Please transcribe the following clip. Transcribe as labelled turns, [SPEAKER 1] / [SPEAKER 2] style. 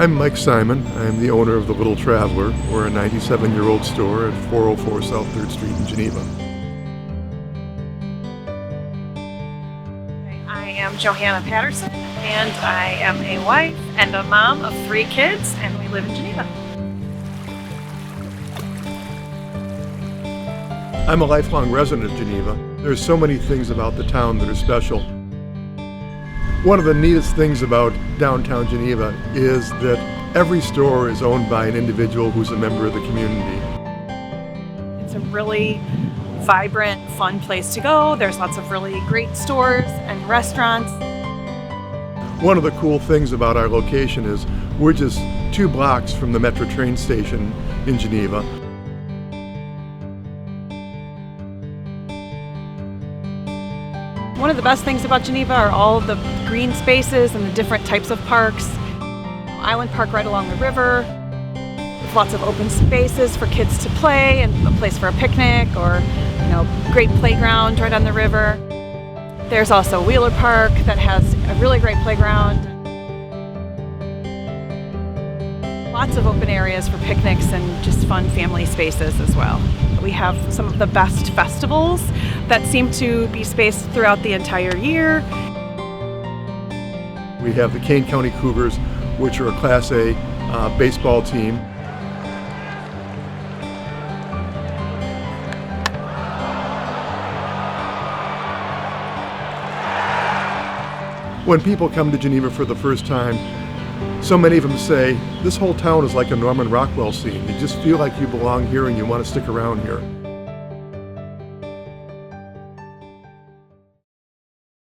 [SPEAKER 1] I'm Mike Simon. I'm the owner of The Little Traveler. We're a 97-year-old store at 404 South 3rd Street in Geneva.
[SPEAKER 2] I am Johanna Patterson, and I am a wife and a mom of 3 kids, and we live in Geneva.
[SPEAKER 1] I'm a lifelong resident of Geneva. There's so many things about the town that are special. One of the neatest things about downtown Geneva is that every store is owned by an individual who's a member of the community.
[SPEAKER 2] It's a really vibrant, fun place to go. There's lots of really great stores and restaurants.
[SPEAKER 1] One of the cool things about our location is we're just 2 blocks from the metro train station in Geneva.
[SPEAKER 2] One of the best things about Geneva are all of the green spaces and the different types of parks. Island Park right along the river, with lots of open spaces for kids to play and a place for a picnic, or great playground right on the river. There's also Wheeler Park that has a really great playground. Lots of open areas for picnics and just fun family spaces as well. We have some of the best festivals that seem to be spaced throughout the entire year.
[SPEAKER 1] We have the Kane County Cougars, which are a Class A baseball team. When people come to Geneva for the first time, so many of them say, this whole town is like a Norman Rockwell scene. You just feel like you belong here and you want to stick around here.